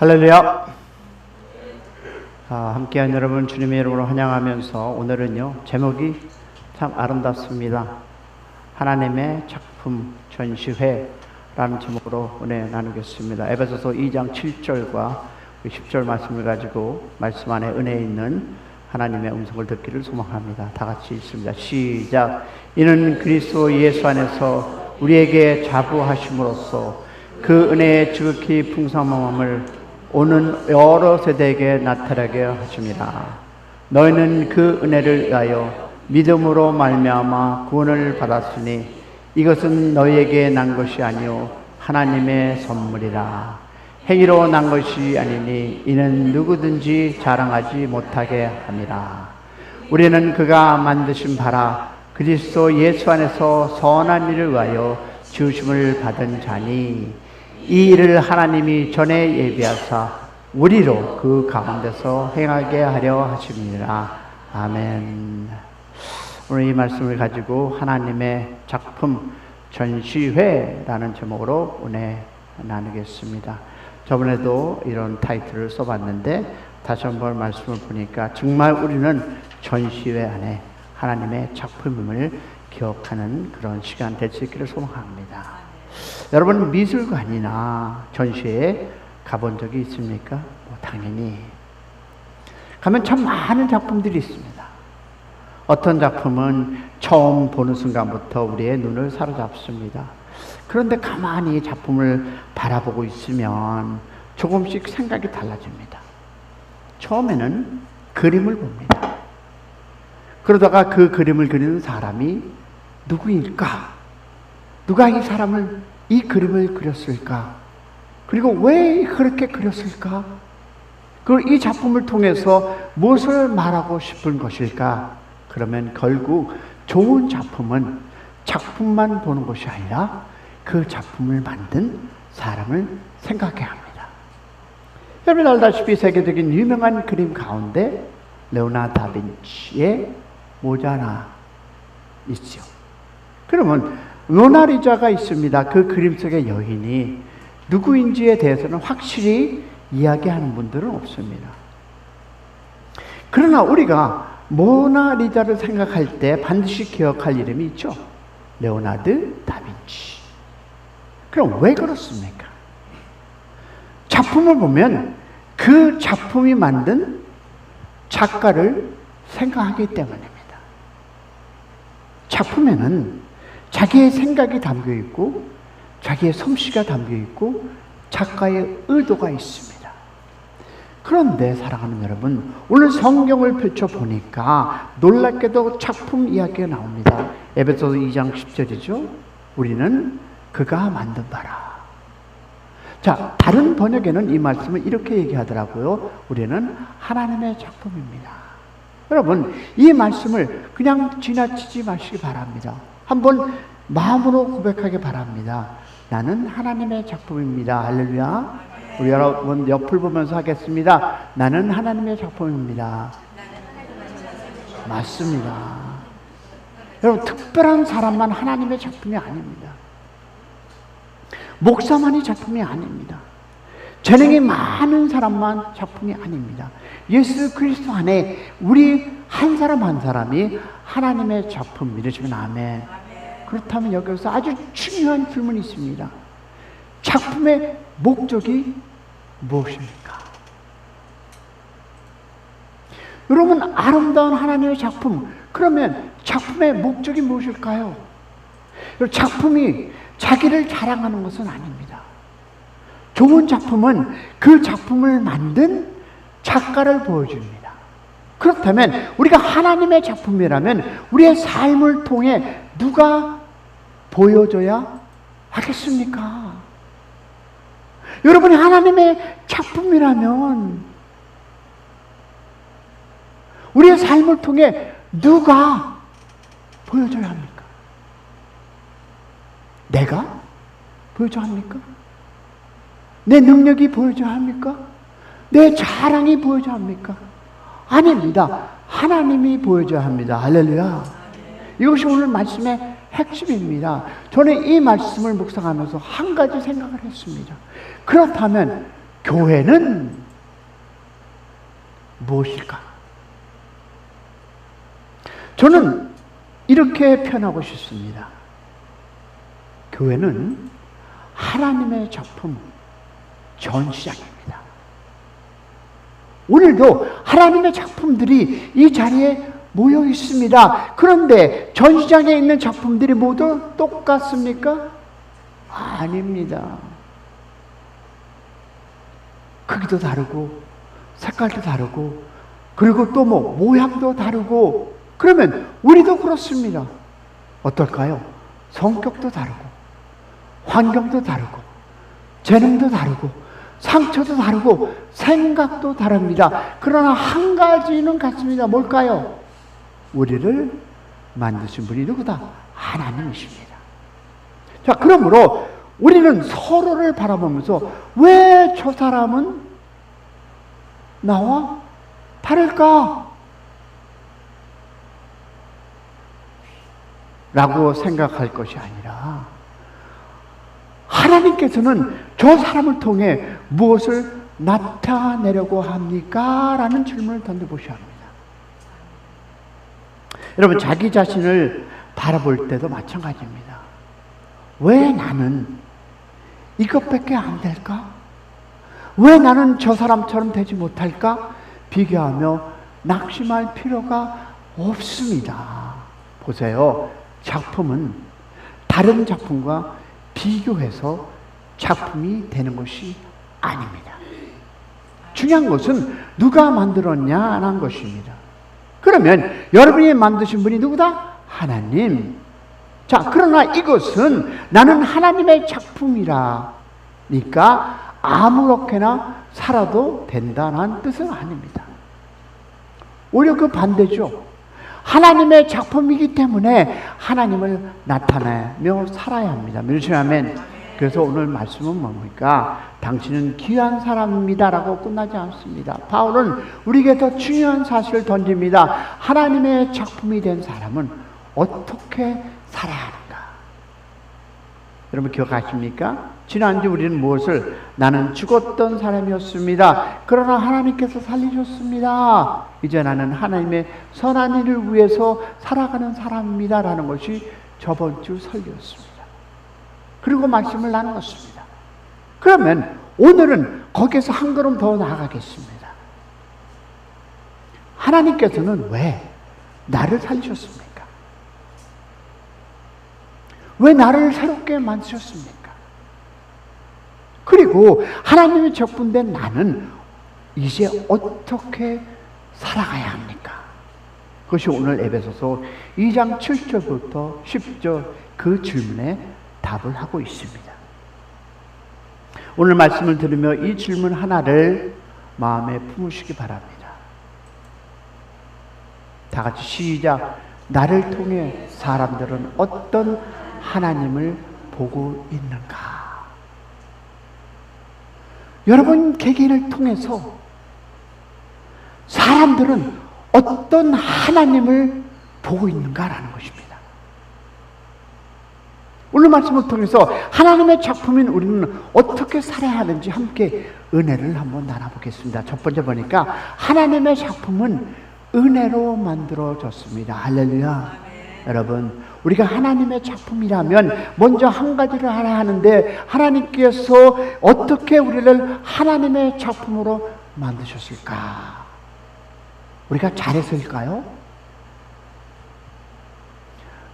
할렐루야. 함께한 여러분 주님의 이름으로 환영하면서 오늘은요 제목이 참 아름답습니다. 하나님의 작품 전시회라는 제목으로 은혜 나누겠습니다. 에베소서 2장 7절과 10절 말씀을 가지고 말씀 안에 은혜 있는 하나님의 음성을 듣기를 소망합니다. 다 같이 읽습니다. 시작. 이는 그리스도 예수 안에서 우리에게 자부하심으로써 그 은혜의 지극히 풍성함을 오는 여러 세대에게 나타나게 하심이라. 너희는 그 은혜를 위하여 믿음으로 말미암아 구원을 받았으니 이것은 너희에게 난 것이 아니요 하나님의 선물이라. 행위로 난 것이 아니니 이는 누구든지 자랑하지 못하게 함이라. 우리는 그가 만드신 바라 그리스도 예수 안에서 선한 일을 위하여 지으심을 받은 자니 이 일을 하나님이 전에 예비하사 우리로 그 가운데서 행하게 하려 하심이라. 아멘. 오늘 이 말씀을 가지고 하나님의 작품 전시회라는 제목으로 은혜 나누겠습니다. 저번에도 이런 타이틀을 써봤는데 다시 한번 말씀을 보니까 정말 우리는 전시회 안에 하나님의 작품임을 기억하는 그런 시간 될 수 있기를 소망합니다. 여러분 미술관이나 전시회에 가본 적이 있습니까? 당연히 가면 참 많은 작품들이 있습니다. 어떤 작품은 처음 보는 순간부터 우리의 눈을 사로잡습니다. 그런데 가만히 작품을 바라보고 있으면 조금씩 생각이 달라집니다. 처음에는 그림을 봅니다. 그러다가 그 그림을 그리는 사람이 누구일까? 누가 이 그림을 그렸을까? 그리고 왜 그렇게 그렸을까? 그리고 이 작품을 통해서 무엇을 말하고 싶은 것일까? 그러면 결국 좋은 작품은 작품만 보는 것이 아니라 그 작품을 만든 사람을 생각해야 합니다. 여러분 알다시피 세계적인 유명한 그림 가운데 레오나르도 다빈치의 모자나 있죠. 그러면 모나리자가 있습니다. 그 그림 속의 여인이 누구인지에 대해서는 확실히 이야기하는 분들은 없습니다. 그러나 우리가 모나리자를 생각할 때 반드시 기억할 이름이 있죠. 레오나르도 다빈치. 그럼 왜 그렇습니까? 작품을 보면 그 작품이 만든 작가를 생각하기 때문입니다. 작품에는 자기의 생각이 담겨 있고 자기의 솜씨가 담겨 있고 작가의 의도가 있습니다. 그런데 사랑하는 여러분, 오늘 성경을 펼쳐보니까 놀랍게도 작품 이야기가 나옵니다. 에베소서 2장 10절이죠. 우리는 그가 만든 바라. 자, 다른 번역에는 이 말씀을 이렇게 얘기하더라고요. 우리는 하나님의 작품입니다. 여러분, 이 말씀을 그냥 지나치지 마시기 바랍니다. 한번 마음으로 고백하기 바랍니다. 나는 하나님의 작품입니다. 할렐루야. 우리 여러분 옆을 보면서 하겠습니다. 나는 하나님의 작품입니다. 맞습니다. 여러분 특별한 사람만 하나님의 작품이 아닙니다. 목사만이 작품이 아닙니다. 재능이 많은 사람만 작품이 아닙니다. 예수 그리스도 안에 우리 한 사람 한 사람이 하나님의 작품 믿으시면 아멘. 그렇다면 여기서 아주 중요한 질문이 있습니다. 작품의 목적이 무엇입니까? 여러분 아름다운 하나님의 작품, 그러면 작품의 목적이 무엇일까요? 작품이 자기를 자랑하는 것은 아닙니다. 좋은 작품은 그 작품을 만든 작가를 보여줍니다. 그렇다면 우리가 하나님의 작품이라면 우리의 삶을 통해 누가 보여줘야 하겠습니까? 여러분이 하나님의 작품이라면 우리의 삶을 통해 누가 보여줘야 합니까? 내가 보여줘야 합니까? 내 능력이 보여줘야 합니까? 내 자랑이 보여줘야 합니까? 아닙니다. 하나님이 보여줘야 합니다. 할렐루야. 이것이 오늘 말씀의 핵심입니다. 저는 이 말씀을 묵상하면서 한 가지 생각을 했습니다. 그렇다면 교회는 무엇일까? 저는 이렇게 표현하고 싶습니다. 교회는 하나님의 작품 전시장입니다. 오늘도 하나님의 작품들이 이 자리에 모여 있습니다. 그런데 전시장에 있는 작품들이 모두 똑같습니까? 아닙니다. 크기도 다르고 색깔도 다르고 그리고 또 모양도 다르고 그러면 우리도 그렇습니다. 어떨까요? 성격도 다르고 환경도 다르고 재능도 다르고 상처도 다르고 생각도 다릅니다. 그러나 한 가지는 같습니다. 뭘까요? 우리를 만드신 분이 누구다? 하나님이십니다. 자, 그러므로 우리는 서로를 바라보면서 왜 저 사람은 나와 다를까? 라고 생각할 것이 아니라 하나님께서는 저 사람을 통해 무엇을 나타내려고 합니까? 라는 질문을 던져보셔야 합니다. 여러분, 자기 자신을 바라볼 때도 마찬가지입니다. 왜 나는 이것밖에 안 될까? 왜 나는 저 사람처럼 되지 못할까? 비교하며 낙심할 필요가 없습니다. 보세요. 작품은 다른 작품과 비교해서 작품이 되는 것이 아닙니다. 중요한 것은 누가 만들었냐는 것입니다. 그러면 여러분이 만드신 분이 누구다? 하나님. 자, 그러나 이것은 나는 하나님의 작품이라니까 아무렇게나 살아도 된다는 뜻은 아닙니다. 오히려 그 반대죠. 하나님의 작품이기 때문에 하나님을 나타내며 살아야 합니다. 믿으시면 그래서 오늘 말씀은 뭡니까? 당신은 귀한 사람입니다 라고 끝나지 않습니다. 바울은 우리에게 더 중요한 사실을 던집니다. 하나님의 작품이 된 사람은 어떻게 살아야 하는가? 여러분 기억하십니까? 지난주 우리는 무엇을? 나는 죽었던 사람이었습니다. 그러나 하나님께서 살리셨습니다. 이제 나는 하나님의 선한 일을 위해서 살아가는 사람입니다 라는 것이 저번 주 설교였습니다. 그리고 말씀을 나누었습니다. 그러면 오늘은 거기에서 한 걸음 더 나아가겠습니다. 하나님께서는 왜 나를 살리셨습니까? 왜 나를 새롭게 만드셨습니까? 그리고 하나님의 적분된 나는 이제 어떻게 살아가야 합니까? 그것이 오늘 에베소서 2장 7절부터 10절 그 질문에 답을 하고 있습니다. 오늘 말씀을 들으며 이 질문 하나를 마음에 품으시기 바랍니다. 다 같이 시작. 나를 통해 사람들은 어떤 하나님을 보고 있는가? 여러분 개개인을 통해서 사람들은 어떤 하나님을 보고 있는가라는 것입니다. 오늘 말씀을 통해서 하나님의 작품인 우리는 어떻게 살아야 하는지 함께 은혜를 한번 나눠보겠습니다. 첫 번째 보니까 하나님의 작품은 은혜로 만들어졌습니다. 할렐루야. 여러분, 우리가 하나님의 작품이라면 먼저 한 가지를 알아야 하는데 하나님께서 어떻게 우리를 하나님의 작품으로 만드셨을까? 우리가 잘해서일까요?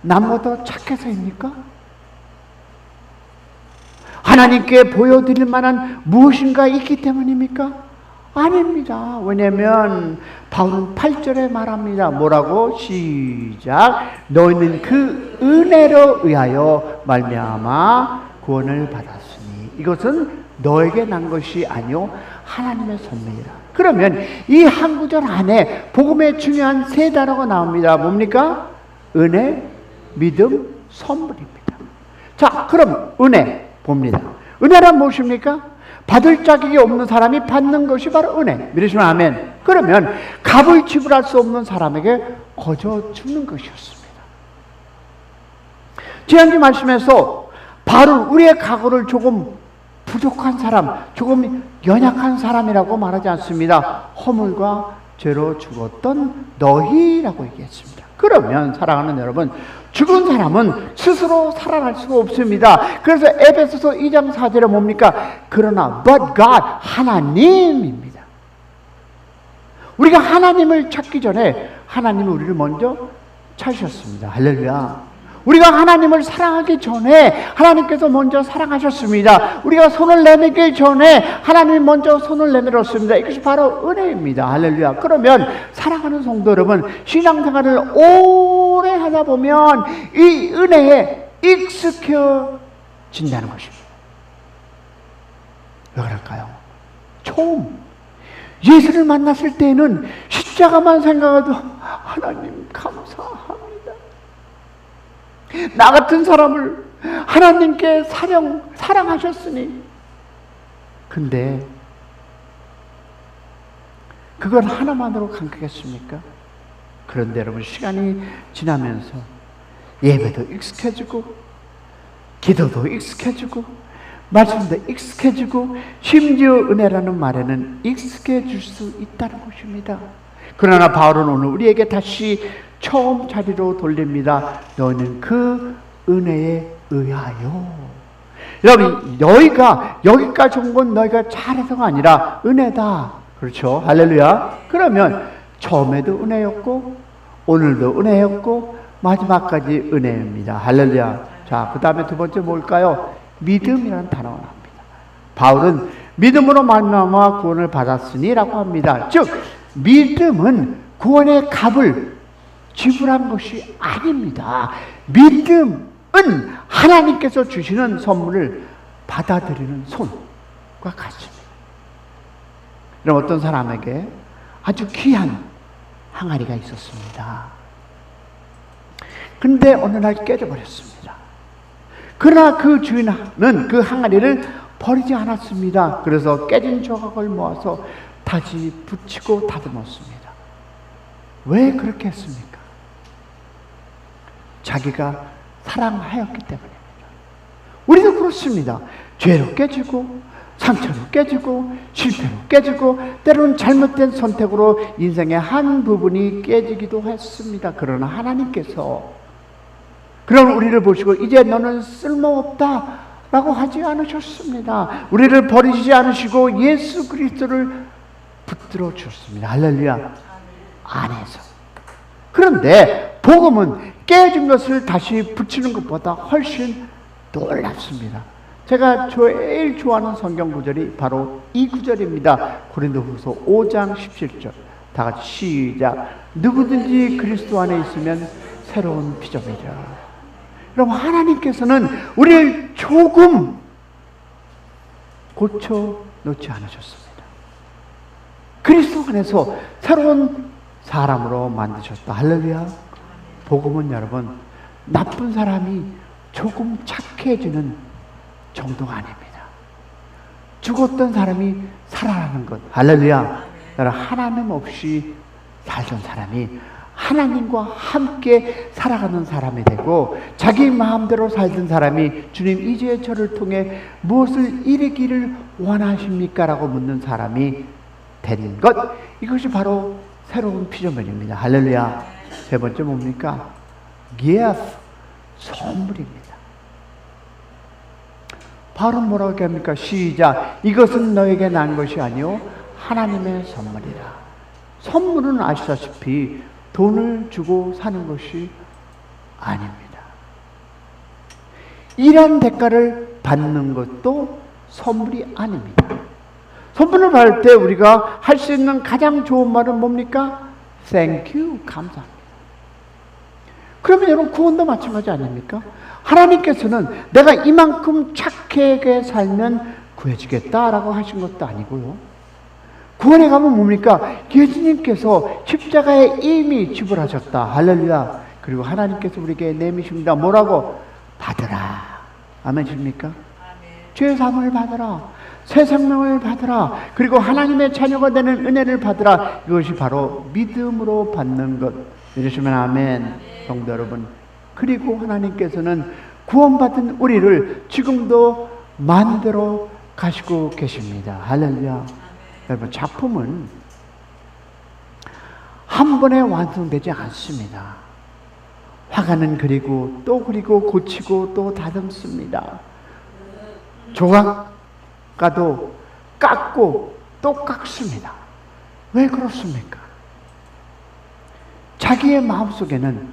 남보다 착해서입니까? 하나님께 보여드릴 만한 무엇인가 있기 때문입니까? 아닙니다. 왜냐하면 바울은 8절에 말합니다. 뭐라고? 시작. 너희는 그 은혜로 의하여 말미암아 구원을 받았으니 이것은 너에게 난 것이 아니요 하나님의 선물이라. 그러면 이 한 구절 안에 복음의 중요한 세 단어가 나옵니다. 뭡니까? 은혜, 믿음, 선물입니다. 자, 그럼 은혜 봅니다. 은혜란 무엇입니까? 받을 자격이 없는 사람이 받는 것이 바로 은혜. 믿으시면 아멘. 그러면 값을 지불할 수 없는 사람에게 거저 주는 것이었습니다. 지난주 말씀에서 바로 우리의 각오를 조금 부족한 사람, 조금 연약한 사람이라고 말하지 않습니다. 허물과 죄로 죽었던 너희라고 얘기했습니다. 그러면 사랑하는 여러분, 죽은 사람은 스스로 살아날 수가 없습니다. 그래서 에베소서 2장 4절에 뭡니까? 그러나 but God, 하나님입니다. 우리가 하나님을 찾기 전에 하나님은 우리를 먼저 찾으셨습니다. 할렐루야. 우리가 하나님을 사랑하기 전에 하나님께서 먼저 사랑하셨습니다. 우리가 손을 내밀기 전에 하나님이 먼저 손을 내밀었습니다. 이것이 바로 은혜입니다. 할렐루야. 그러면 사랑하는 성도 여러분, 신앙생활을 오래 하다 보면 이 은혜에 익숙해진다는 것입니다. 왜 그럴까요? 처음 예수를 만났을 때에는 십자가만 생각해도 하나님 감사합니다. 나 같은 사람을 하나님께 사랑하셨으니. 근데 그걸 하나만으로 감격했습니까? 그런데 여러분, 시간이 지나면서 예배도 익숙해지고 기도도 익숙해지고 말씀도 익숙해지고 심지어 은혜라는 말에는 익숙해질 수 있다는 것입니다. 그러나 바울은 오늘 우리에게 다시 처음 자리로 돌립니다. 너는 그 은혜에 의하여. 여러분, 너희가 여기까지 온 건 너희가 잘해서가 아니라 은혜다. 그렇죠? 할렐루야. 그러면 처음에도 은혜였고 오늘도 은혜였고 마지막까지 은혜입니다. 할렐루야. 자, 그 다음에 두 번째 뭘까요? 믿음이라는 단어가 나옵니다. 바울은 믿음으로 말미암아 구원을 받았으니 라고 합니다. 즉 믿음은 구원의 값을 지불한 것이 아닙니다. 믿음은 하나님께서 주시는 선물을 받아들이는 손과 같습니다. 이런 어떤 사람에게 아주 귀한 항아리가 있었습니다. 근데 어느 날 깨져버렸습니다. 그러나 그 주인은 그 항아리를 버리지 않았습니다. 그래서 깨진 조각을 모아서 다시 붙이고 다듬었습니다. 왜 그렇게 했습니까? 자기가 사랑하였기 때문입니다. 우리도 그렇습니다. 죄로 깨지고 상처로 깨지고 실패로 깨지고 때로는 잘못된 선택으로 인생의 한 부분이 깨지기도 했습니다. 그러나 하나님께서 그런 우리를 보시고 이제 너는 쓸모없다 라고 하지 않으셨습니다. 우리를 버리지 않으시고 예수 그리스도를 붙들어 주셨습니다. 할렐루야. 안에서. 그런데 복음은 깨진 것을 다시 붙이는 것보다 훨씬 놀랍습니다. 제가 제일 좋아하는 성경 구절이 바로 이 구절입니다. 고린도후서 5장 17절. 다 같이 시작. 누구든지 그리스도 안에 있으면 새로운 피조물이라. 여러분, 하나님께서는 우리를 조금 고쳐 놓지 않으셨습니다. 그리스도 안에서 새로운 사람으로 만드셨다. 할렐루야. 복음은 여러분, 나쁜 사람이 조금 착해지는 정도가 아닙니다. 죽었던 사람이 살아나는 것. 할렐루야. 여러분, 하나님 없이 살던 사람이 하나님과 함께 살아가는 사람이 되고, 자기 마음대로 살던 사람이 주님 이제 저를 통해 무엇을 이루기를 원하십니까? 라고 묻는 사람이 된 것. 이것이 바로 새로운 피조물입니다. 할렐루야. 세 번째 뭡니까? gift, 선물입니다. 바울은 뭐라고 얘기합니까? 시작. 이것은 너에게 난 것이 아니요 하나님의 선물이라. 선물은 아시다시피 돈을 주고 사는 것이 아닙니다. 일한 대가를 받는 것도 선물이 아닙니다. 선물을 받을 때 우리가 할 수 있는 가장 좋은 말은 뭡니까? Thank you, 감사합니다. 그러면 여러분, 구원도 마찬가지 아닙니까? 하나님께서는 내가 이만큼 착하게 살면 구해지겠다라고 하신 것도 아니고요. 구원에 가면 뭡니까? 예수님께서 십자가에 이미 지불하셨다. 할렐루야. 그리고 하나님께서 우리에게 내미십니다. 뭐라고? 받으라. 아멘입니까? 죄사함을 받으라. 새 생명을 받으라. 그리고 하나님의 자녀가 되는 은혜를 받으라. 이것이 바로 믿음으로 받는 것. 이러시면 아멘. 성도 여러분, 그리고 하나님께서는 구원받은 우리를 지금도 만들어 가시고 계십니다. 할렐루야. 여러분, 작품은 한 번에 완성되지 않습니다. 화가는 그리고 또 그리고 고치고 또 다듬습니다. 조각가도 깎고 또 깎습니다. 왜 그렇습니까? 자기의 마음속에는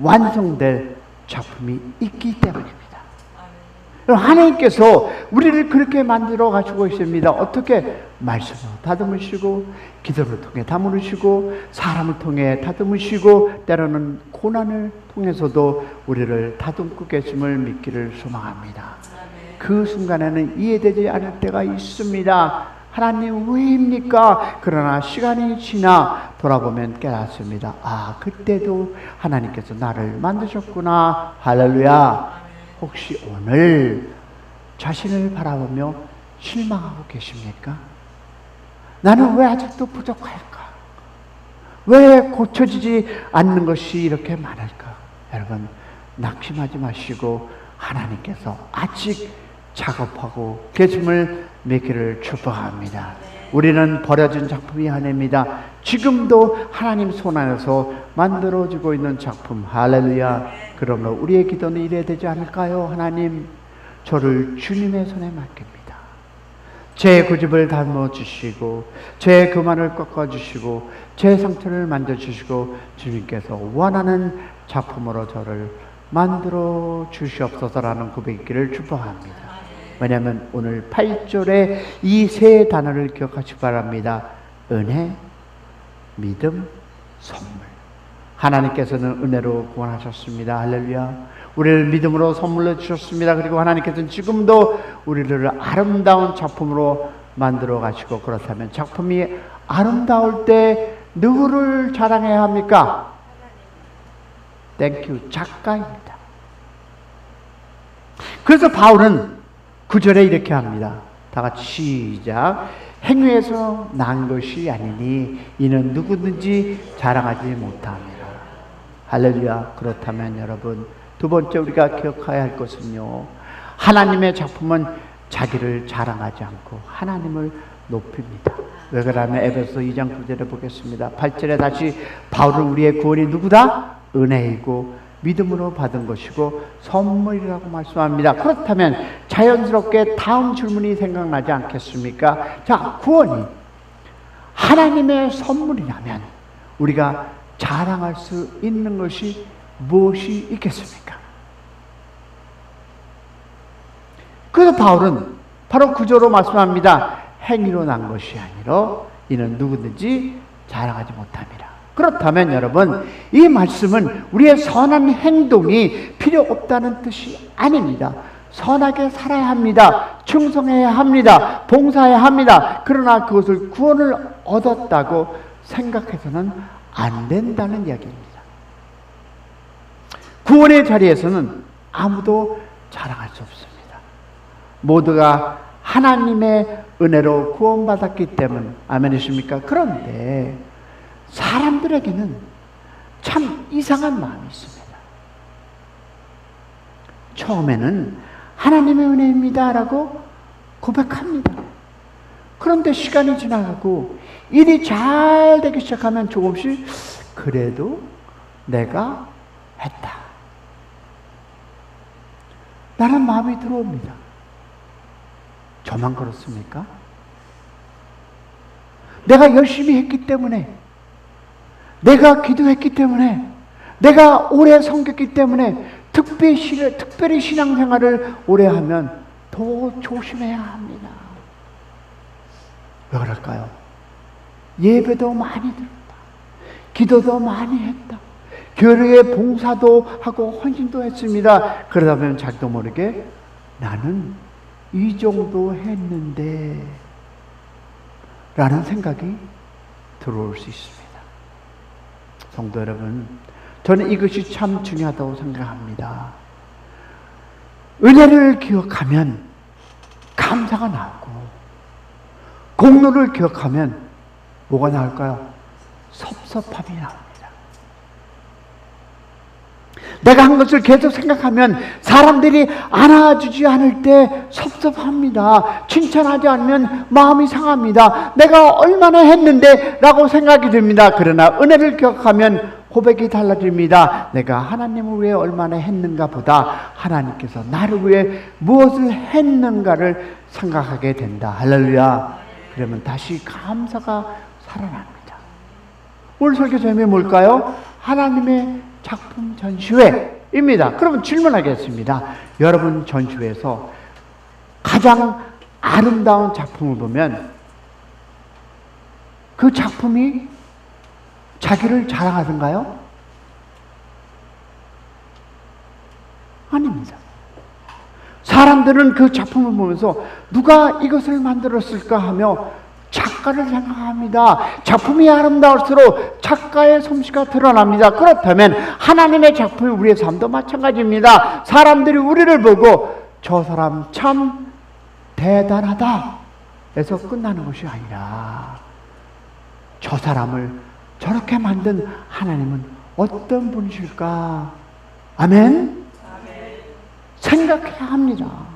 완성될 작품이 있기 때문입니다. 하나님께서 우리를 그렇게 만들어 가지고 있습니다. 어떻게? 말씀으로 다듬으시고, 기도를 통해 다듬으시고, 사람을 통해 다듬으시고, 때로는 고난을 통해서도 우리를 다듬고 계심을 믿기를 소망합니다. 그 순간에는 이해되지 않을 때가 있습니다. 하나님 왜입니까? 그러나 시간이 지나 돌아보면 깨닫습니다. 아, 그때도 하나님께서 나를 만드셨구나. 할렐루야. 혹시 오늘 자신을 바라보며 실망하고 계십니까? 나는 왜 아직도 부족할까? 왜 고쳐지지 않는 것이 이렇게 많을까? 여러분, 낙심하지 마시고 하나님께서 아직 작업하고 계심을 믿기를 축복합니다. 우리는 버려진 작품이 아닙니다. 지금도 하나님 손 안에서 만들어지고 있는 작품. 할렐루야. 그러므로 우리의 기도는 이래야 되지 않을까요? 하나님, 저를 주님의 손에 맡깁니다. 제 고집을 담아주시고, 제 교만을 꺾어주시고, 제 상처를 만져주시고, 주님께서 원하는 작품으로 저를 만들어 주시옵소서라는 고백이기를 축복합니다. 왜냐하면 오늘 8절에 이 세 단어를 기억하시기 바랍니다. 은혜, 믿음, 선물. 하나님께서는 은혜로 구원하셨습니다. 할렐루야. 우리를 믿음으로 선물로 주셨습니다. 그리고 하나님께서는 지금도 우리를 아름다운 작품으로 만들어 가시고, 그렇다면 작품이 아름다울 때 누구를 자랑해야 합니까? 땡큐, 작가입니다. 그래서 바울은 9절에 이렇게 합니다. 다 같이 시작. 행위에서 난 것이 아니니 이는 누구든지 자랑하지 못합니다. 할렐루야. 그렇다면 여러분, 두 번째 우리가 기억해야 할 것은요, 하나님의 작품은 자기를 자랑하지 않고 하나님을 높입니다. 왜 그러냐면 에베소 2장 9절에 보겠습니다. 8절에 다시 바울은 우리의 구원이 누구다? 은혜이고 믿음으로 받은 것이고 선물이라고 말씀합니다. 그렇다면 자연스럽게 다음 질문이 생각나지 않겠습니까? 자, 구원이 하나님의 선물이라면 우리가 자랑할 수 있는 것이 무엇이 있겠습니까? 그래서 바울은 바로 구절로 말씀합니다. 행위로 난 것이 아니라 이는 누구든지 자랑하지 못합니다. 그렇다면 여러분, 이 말씀은 우리의 선한 행동이 필요 없다는 뜻이 아닙니다. 선하게 살아야 합니다. 충성해야 합니다. 봉사해야 합니다. 그러나 그것을 구원을 얻었다고 생각해서는 안 된다는 이야기입니다. 구원의 자리에서는 아무도 자랑할 수 없습니다. 모두가 하나님의 은혜로 구원받았기 때문. 아멘이십니까? 그런데 사람들에게는 참 이상한 마음이 있습니다. 처음에는 하나님의 은혜입니다 라고 고백합니다. 그런데 시간이 지나가고 일이 잘 되기 시작하면 조금씩 그래도 내가 했다 라는 마음이 들어옵니다. 저만 그렇습니까? 내가 열심히 했기 때문에, 내가 기도했기 때문에, 내가 오래 섬겼기 때문에, 특별히 신앙생활을 오래 하면 더 조심해야 합니다. 왜 그럴까요? 예배도 많이 드렸다. 기도도 많이 했다. 교회에 봉사도 하고 헌신도 했습니다. 그러다 보면 자기도 모르게 나는 이 정도 했는데 라는 생각이 들어올 수 있습니다. 성도 여러분, 저는 이것이 참 중요하다고 생각합니다. 은혜를 기억하면 감사가 나오고, 공로를 기억하면 뭐가 나올까요? 섭섭함이 나옵니다. 내가 한 것을 계속 생각하면 사람들이 안아주지 않을 때 섭섭합니다. 칭찬하지 않으면 마음이 상합니다. 내가 얼마나 했는데 라고 생각이 듭니다. 그러나 은혜를 기억하면 고백이 달라집니다. 내가 하나님을 위해 얼마나 했는가 보다 하나님께서 나를 위해 무엇을 했는가를 생각하게 된다. 할렐루야. 그러면 다시 감사가 살아납니다. 오늘 설교 제목이 뭘까요? 하나님의 작품 전시회입니다. 그러면 질문하겠습니다. 여러분 전시회에서 가장 아름다운 작품을 보면 그 작품이 자기를 자랑하던가요? 아닙니다. 사람들은 그 작품을 보면서 누가 이것을 만들었을까 하며 작가를 생각합니다. 작품이 아름다울수록 작가의 솜씨가 드러납니다. 그렇다면 하나님의 작품이 우리의 삶도 마찬가지입니다. 사람들이 우리를 보고 저 사람 참 대단하다 에서 끝나는 것이 아니라 저 사람을 저렇게 만든 하나님은 어떤 분이실까? 아멘? 생각해야 합니다.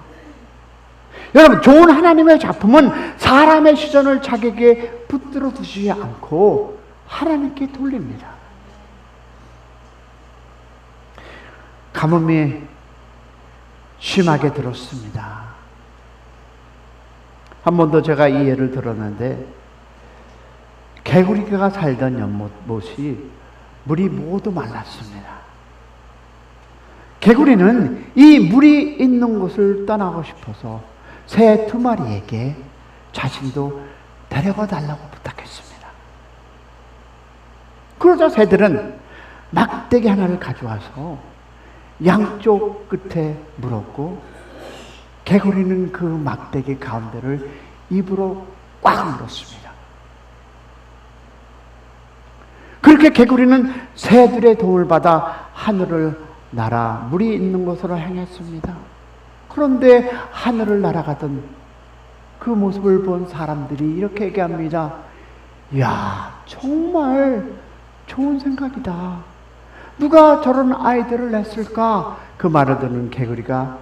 여러분, 좋은 하나님의 작품은 사람의 시선을 자기에게 붙들어 두지 않고 하나님께 돌립니다. 가뭄이 심하게 들었습니다. 한 번도 제가 이 예를 들었는데 개구리가 살던 연못이 물이 모두 말랐습니다. 개구리는 이 물이 있는 곳을 떠나고 싶어서 새 2마리에게 자신도 데려가 달라고 부탁했습니다. 그러자 새들은 막대기 하나를 가져와서 양쪽 끝에 물었고 개구리는 그 막대기 가운데를 입으로 꽉 물었습니다. 그렇게 개구리는 새들의 도움을 받아 하늘을 날아 물이 있는 곳으로 향했습니다. 그런데 하늘을 날아가던 그 모습을 본 사람들이 이렇게 얘기합니다. 이야, 정말 좋은 생각이다. 누가 저런 아이디어를 냈을까? 그 말을 듣는 개구리가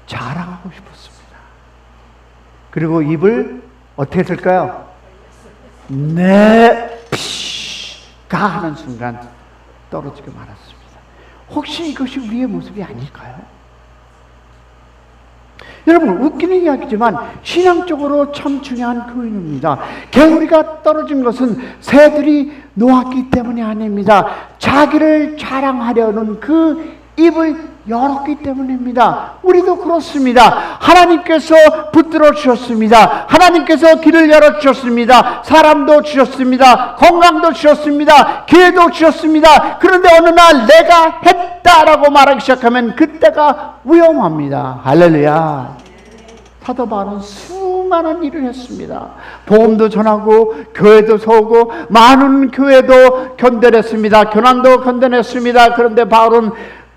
자랑하고 싶었습니다. 그리고 입을 어떻게 했을까요? 네, 피가 하는 순간 떨어지게 말았습니다. 혹시 이것이 우리의 모습이 아닐까요? 여러분, 웃기는 이야기지만 신앙적으로 참 중요한 교훈입니다. 개구리가 떨어진 것은 새들이 놓았기 때문이 아닙니다. 자기를 자랑하려는 그 입을 열었기 때문입니다. 우리도 그렇습니다. 하나님께서 붙들어 주셨습니다. 하나님께서 길을 열어 주셨습니다. 사람도 주셨습니다. 건강도 주셨습니다. 기회도 주셨습니다. 그런데 어느 날 내가 했다라고 말하기 시작하면 그때가 위험합니다. 할렐루야. 사도 바울은 수많은 일을 했습니다. 복음도 전하고 교회도 세우고 많은 교회도 견뎌냈습니다. 교난도 견뎌냈습니다. 그런데 바울은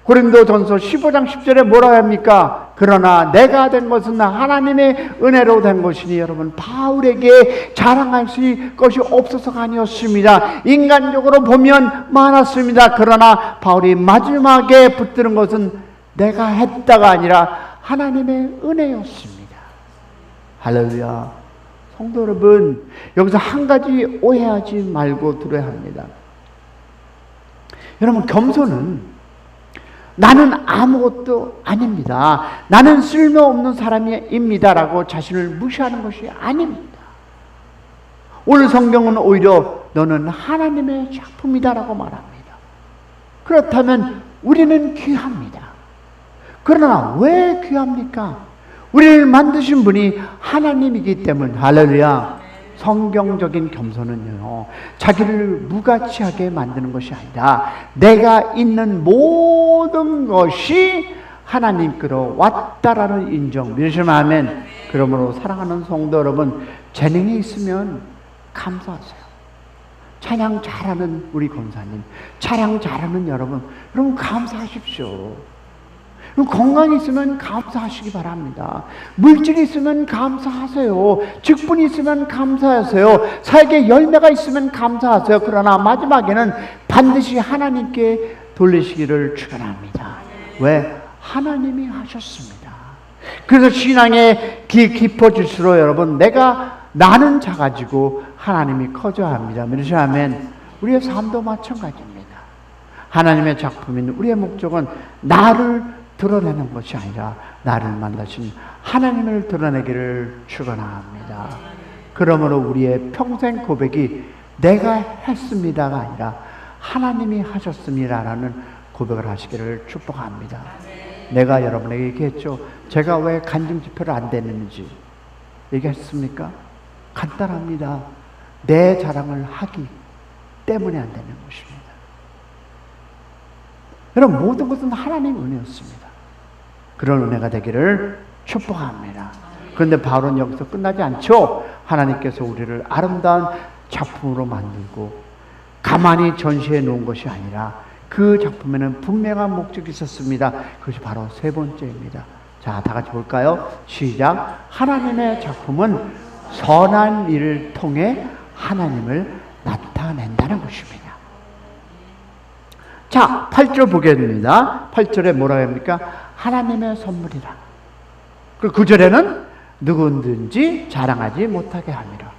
고린도전서 15장 10절에 뭐라 합니까? 그러나 내가 된 것은 하나님의 은혜로 된 것이니 여러분, 바울에게 자랑할 것이 없어서가 아니었습니다. 인간적으로 보면 많았습니다. 그러나 바울이 마지막에 붙드는 것은 내가 했다가 아니라 하나님의 은혜였습니다. 할렐루야. 성도 여러분, 여기서 한 가지 오해하지 말고 들어야 합니다. 여러분, 겸손은 나는 아무것도 아닙니다. 나는 쓸모없는 사람입니다. 라고 자신을 무시하는 것이 아닙니다. 오늘 성경은 오히려 너는 하나님의 작품이다 라고 말합니다. 그렇다면 우리는 귀합니다. 그러나 왜 귀합니까? 우리를 만드신 분이 하나님이기 때문에. 할렐루야. 성경적인 겸손은요, 자기를 무가치하게 만드는 것이 아니라 내가 있는 모든 것이 하나님께로 왔다라는 인정. 믿으시면 아멘. 그러므로 사랑하는 성도 여러분, 재능이 있으면 감사하세요. 찬양 잘하는 우리 권사님, 찬양 잘하는 여러분 감사하십시오. 건강이 있으면 감사하시기 바랍니다. 물질이 있으면 감사하세요. 직분이 있으면 감사하세요. 사역에 열매가 있으면 감사하세요. 그러나 마지막에는 반드시 하나님께 돌리시기를 축원합니다. 왜? 하나님이 하셨습니다. 그래서 신앙의 깊어질수록 여러분, 나는 작아지고 하나님이 커져야 합니다. 그래서 아멘. 우리의 삶도 마찬가지입니다. 하나님의 작품인 우리의 목적은 나를 드러내는 것이 아니라 나를 만나신 하나님을 드러내기를 축원합니다. 그러므로 우리의 평생 고백이 내가 했습니다가 아니라 하나님이 하셨습니다라는 고백을 하시기를 축복합니다. 내가 여러분에게 얘기했죠. 제가 왜 간증 집회를 안 되는지 얘기했습니까? 간단합니다. 내 자랑을 하기 때문에 안 되는 것입니다. 여러분, 모든 것은 하나님의 은혜였습니다. 그런 은혜가 되기를 축복합니다. 그런데 바울은 여기서 끝나지 않죠. 하나님께서 우리를 아름다운 작품으로 만들고 가만히 전시해 놓은 것이 아니라 그 작품에는 분명한 목적이 있었습니다. 그것이 바로 세 번째입니다. 자, 다 같이 볼까요? 시작. 하나님의 작품은 선한 일을 통해 하나님을 나타낸다는 것입니다. 자, 8절 보겠습니다. 8절에 뭐라고 합니까? 하나님의 선물이라. 그리고 9절에는 누구든지 자랑하지 못하게 합니다.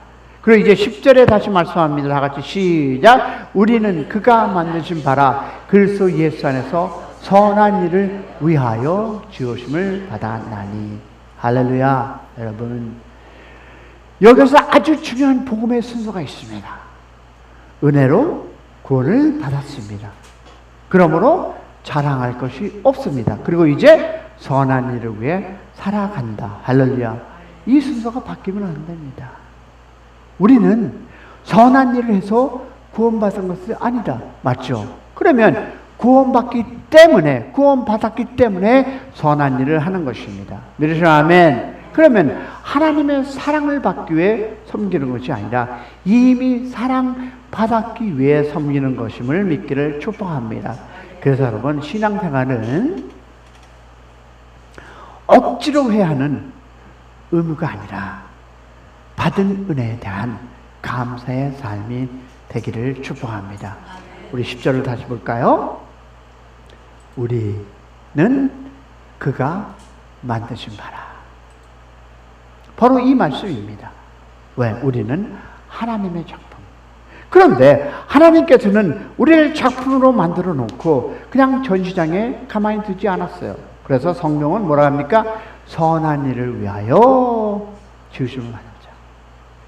그리고 이제 10절에 다시 말씀합니다. 다 같이 시작. 우리는 그가 만드신 바라 그리스도 예수 안에서 선한 일을 위하여 지으심을 받았나니. 할렐루야. 여러분, 여기서 아주 중요한 복음의 순서가 있습니다. 은혜로 구원을 받았습니다. 그러므로 자랑할 것이 없습니다. 그리고 이제 선한 일을 위해 살아간다. 할렐루야. 이 순서가 바뀌면 안 됩니다. 우리는 선한 일을 해서 구원받은 것이 아니다. 맞죠? 그러면 구원받았기 때문에 선한 일을 하는 것입니다. 믿으시면 아멘. 그러면 하나님의 사랑을 받기 위해 섬기는 것이 아니라 이미 사랑받았기 위해 섬기는 것임을 믿기를 축복합니다. 그래서 여러분, 신앙생활은 억지로 해야 하는 의무가 아니라 받은 은혜에 대한 감사의 삶이 되기를 축복합니다. 우리 10절을 다시 볼까요? 우리는 그가 만드신 바라. 바로 이 말씀입니다. 왜? 우리는 하나님의 작품. 그런데 하나님께서는 우리를 작품으로 만들어 놓고 그냥 전시장에 가만히 두지 않았어요. 그래서 성경은 뭐라 합니까? 선한 일을 위하여 지으심을 받았다.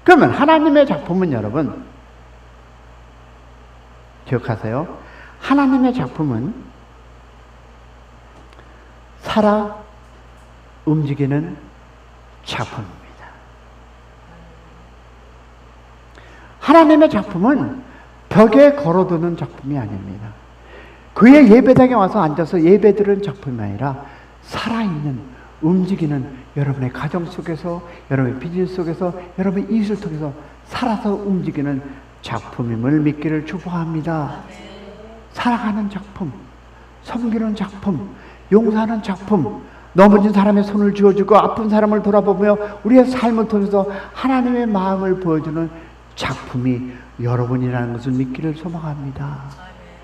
그러면 하나님의 작품은 여러분 기억하세요. 하나님의 작품은 살아 움직이는 작품입니다. 하나님의 작품은 벽에 걸어두는 작품이 아닙니다. 그의 예배당에 와서 앉아서 예배드리는 작품이 아니라 살아있는 움직이는 여러분의 가정 속에서, 여러분의 비즈니스 속에서, 여러분의 이웃을 통해서 살아서 움직이는 작품임을 믿기를 축복합니다. 살아가는 작품, 섬기는 작품, 용서하는 작품, 넘어진 사람의 손을 쥐어주고 아픈 사람을 돌아보며 우리의 삶을 통해서 하나님의 마음을 보여주는 작품이 여러분이라는 것을 믿기를 소망합니다.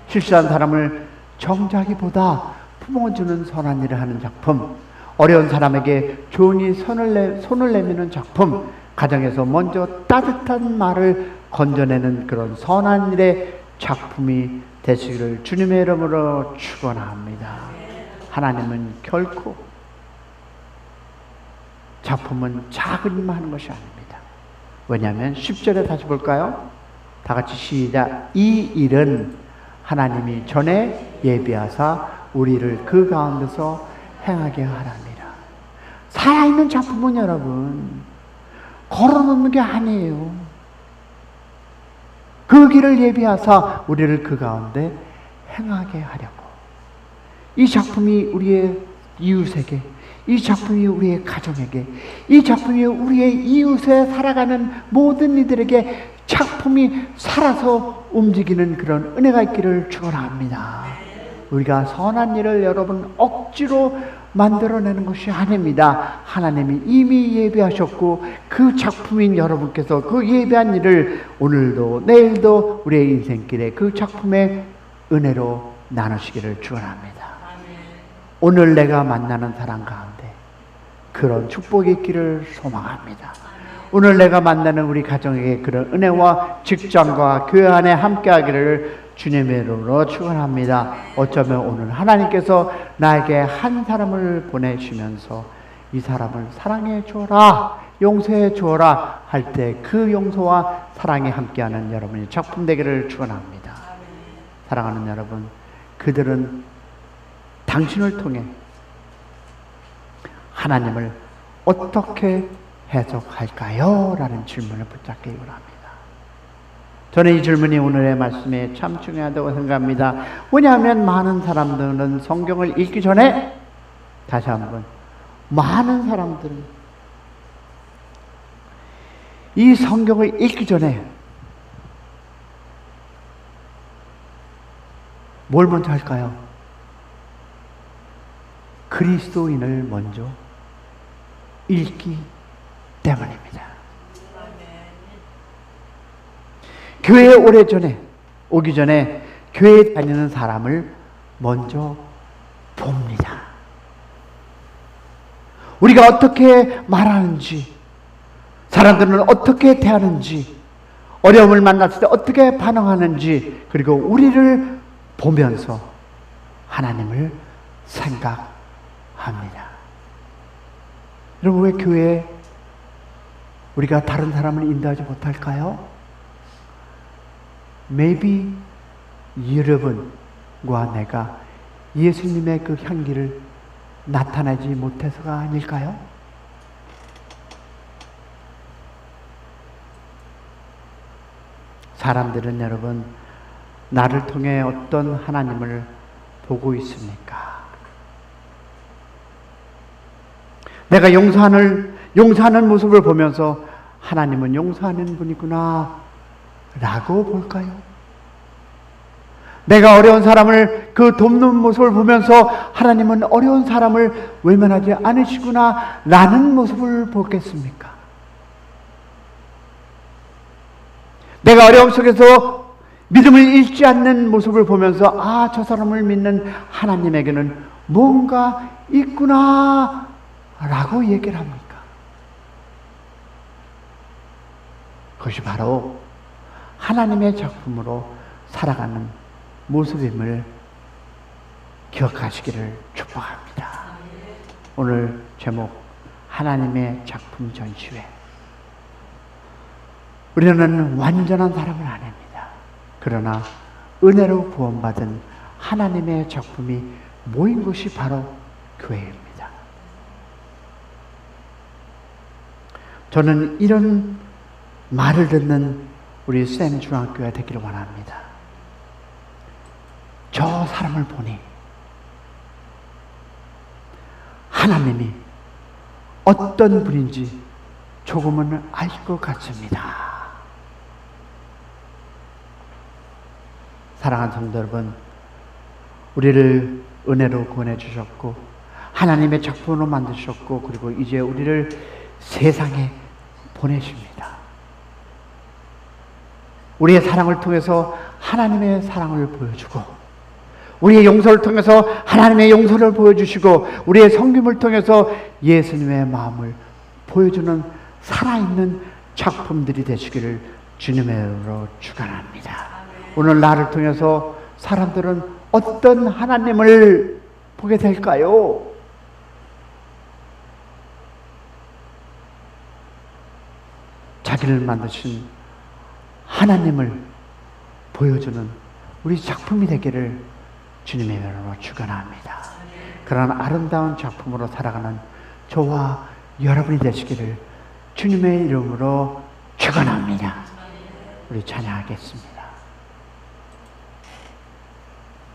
실수한 사람을 정자기보다 품어주는 선한 일을 하는 작품, 어려운 사람에게 좋으니 손을 내미는 작품, 가정에서 먼저 따뜻한 말을 건져내는 그런 선한 일의 작품이 되시기를 주님의 이름으로 축원합니다. 하나님은 결코 작품은 작은 일만 하는 것이 아닙니다. 왜냐하면 10절에 다시 볼까요? 다 같이 시작. 이 일은 하나님이 전에 예비하사 우리를 그 가운데서 행하게 하랍니다. 살아있는 작품은 여러분 걸어놓는 게 아니에요. 그 길을 예비하사 우리를 그 가운데 행하게 하려고. 이 작품이 우리의 이웃에게, 이 작품이 우리의 가정에게, 이 작품이 우리의 이웃에 살아가는 모든 이들에게 작품이 살아서 움직이는 그런 은혜가 있기를 축원합니다. 우리가 선한 일을 여러분 억지로 만들어내는 것이 아닙니다. 하나님이 이미 예비하셨고 그 작품인 여러분께서 그 예비한 일을 오늘도 내일도 우리의 인생길에 그 작품의 은혜로 나누시기를 축원합니다. 오늘 내가 만나는 사람 가운데 그런 축복이 있기를 소망합니다. 오늘 내가 만나는 우리 가정에게 그런 은혜와 직장과 교회 안에 함께하기를 주님의 이름으로 축원합니다. 어쩌면 오늘 하나님께서 나에게 한 사람을 보내시면서 이 사람을 사랑해 주어라, 용서해 주어라 할 때 그 용서와 사랑이 함께하는 여러분의 작품 되기를 축원합니다. 사랑하는 여러분, 그들은 당신을 통해 하나님을 어떻게 해석할까요? 라는 질문을 붙잡기 원합니다. 저는 이 질문이 오늘의 말씀에 참 중요하다고 생각합니다. 왜냐하면 많은 사람들은 성경을 읽기 전에, 다시 한번, 많은 사람들은 이 성경을 읽기 전에 뭘 먼저 할까요? 그리스도인을 먼저 읽기 때문입니다. 교회에 오기 전에 교회에 다니는 사람을 먼저 봅니다. 우리가 어떻게 말하는지, 사람들은 어떻게 대하는지, 어려움을 만났을 때 어떻게 반응하는지, 그리고 우리를 보면서 하나님을 생각합니다. 여러분, 왜 교회에 우리가 다른 사람을 인도하지 못할까요? Maybe 여러분과 내가 예수님의 그 향기를 나타내지 못해서가 아닐까요? 사람들은 여러분, 나를 통해 어떤 하나님을 보고 있습니까? 내가 용서하는 모습을 보면서 하나님은 용서하는 분이구나 라고 볼까요? 내가 어려운 사람을 그 돕는 모습을 보면서 하나님은 어려운 사람을 외면하지 않으시구나 라는 모습을 보겠습니까? 내가 어려움 속에서 믿음을 잃지 않는 모습을 보면서 아, 저 사람을 믿는 하나님에게는 뭔가 있구나 라고 얘기를 합니까? 그것이 바로 하나님의 작품으로 살아가는 모습임을 기억하시기를 축복합니다. 오늘 제목, 하나님의 작품 전시회. 우리는 완전한 사람은 아닙니다. 그러나 은혜로 구원받은 하나님의 작품이 모인 곳이 바로 교회입니다. 저는 이런 말을 듣는 우리 샘 중학교가 되기를 원합니다. 저 사람을 보니 하나님이 어떤 분인지 조금은 알 것 같습니다. 사랑하는 성도 여러분, 우리를 은혜로 구원해 주셨고 하나님의 작품으로 만드셨고, 그리고 이제 우리를 세상에 보내십니다. 우리의 사랑을 통해서 하나님의 사랑을 보여주고, 우리의 용서를 통해서 하나님의 용서를 보여주시고, 우리의 섬김을 통해서 예수님의 마음을 보여주는 살아있는 작품들이 되시기를 주님의 이름으로 축원합니다. 오늘 나를 통해서 사람들은 어떤 하나님을 보게 될까요? 자기를 만드신 하나님을 보여주는 우리 작품이 되기를 주님의 이름으로 축원합니다. 그런 아름다운 작품으로 살아가는 저와 여러분이 되시기를 주님의 이름으로 축원합니다. 우리 찬양하겠습니다.